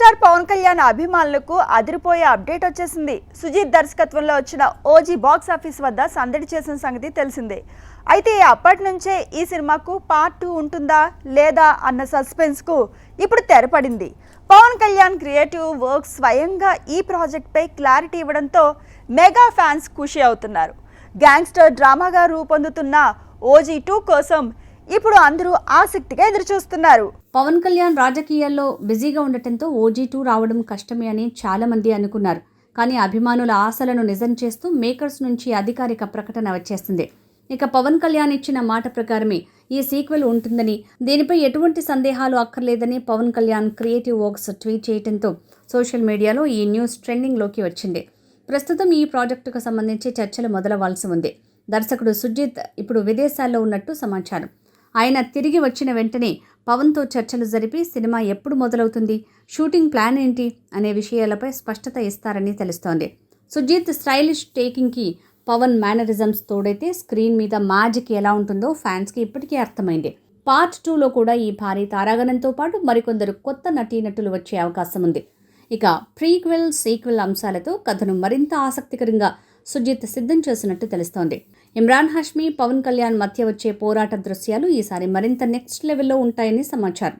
Star Pawan Kalyan అభిమానులకు అదిరిపోయే update వచ్చేసింది. సుజీత్ దర్శకత్వంలో వచ్చిన ఓజీ బాక్స్ ఆఫీస్ వద్ద సందడి చేసిన సంగతి తెలిసిందే. అయితే అప్పటి నుంచే ఈ సినిమాకు పార్ట్ 2 ఉంటుందా లేదా అన్న సస్పెన్స్కు ఇప్పుడు తెరపడింది. పవన్ కళ్యాణ్ క్రియేటివ్ వర్క్స్ స్వయంగా ఈ ప్రాజెక్ట్పై క్లారిటీ ఇవ్వడంతో మెగా ఫ్యాన్స్ ఖుషి అవుతున్నారు. గ్యాంగ్స్టర్ డ్రామాగా రూపొందుతున్న ఓజీ 2 కోసం ఇప్పుడు అందరూ ఆసక్తిగా ఎదురుచూస్తున్నారు. పవన్ కళ్యాణ్ రాజకీయాల్లో బిజీగా ఉండటంతో ఓజీ 2 రావడం కష్టమే అని చాలా మంది అనుకున్నారు. కానీ అభిమానుల ఆశలను నిజం చేస్తూ మేకర్స్ నుంచి అధికారిక ప్రకటన వచ్చేస్తుంది. ఇక పవన్ కళ్యాణ్ ఇచ్చిన మాట ప్రకారమే ఈ సీక్వెల్ ఉంటుందని, దీనిపై ఎటువంటి సందేహాలు అక్కర్లేదని Pawan Kalyan creative works tweet చేయడంతో సోషల్ మీడియాలో ఈ న్యూస్ ట్రెండింగ్లోకి వచ్చింది. ప్రస్తుతం ఈ ప్రాజెక్టుకు సంబంధించి చర్చలు మొదలవ్వాల్సి ఉంది. దర్శకుడు సుజిత్ ఇప్పుడు విదేశాల్లో ఉన్నట్టు సమాచారం. ఆయన తిరిగి వచ్చిన వెంటనే పవన్తో చర్చలు జరిపి సినిమా ఎప్పుడు మొదలవుతుంది, షూటింగ్ ప్లాన్ ఏంటి అనే విషయాలపై స్పష్టత ఇస్తారని తెలుస్తోంది. సుజిత్ స్టైలిష్ టేకింగ్కి పవన్ మేనరిజమ్స్ తోడైతే స్క్రీన్ మీద మ్యాజిక్ ఎలా ఉంటుందో ఫ్యాన్స్కి ఇప్పటికీ అర్థమైంది. పార్ట్ 2లో కూడా ఈ భారీ తారాగణంతో పాటు మరికొందరు కొత్త నటీనటులు వచ్చే అవకాశం ఉంది. ఇక ప్రీక్వెల్, సీక్వెల్ అంశాలతో కథను మరింత ఆసక్తికరంగా సుజిత్ సిద్ధం చేసినట్టు తెలుస్తోంది. ఇమ్రాన్ హాష్మి, పవన్ కళ్యాణ్ మధ్య వచ్చే పోరాట దృశ్యాలు ఈసారి మరింత నెక్స్ట్ లెవెల్లో ఉంటాయని సమాచారం.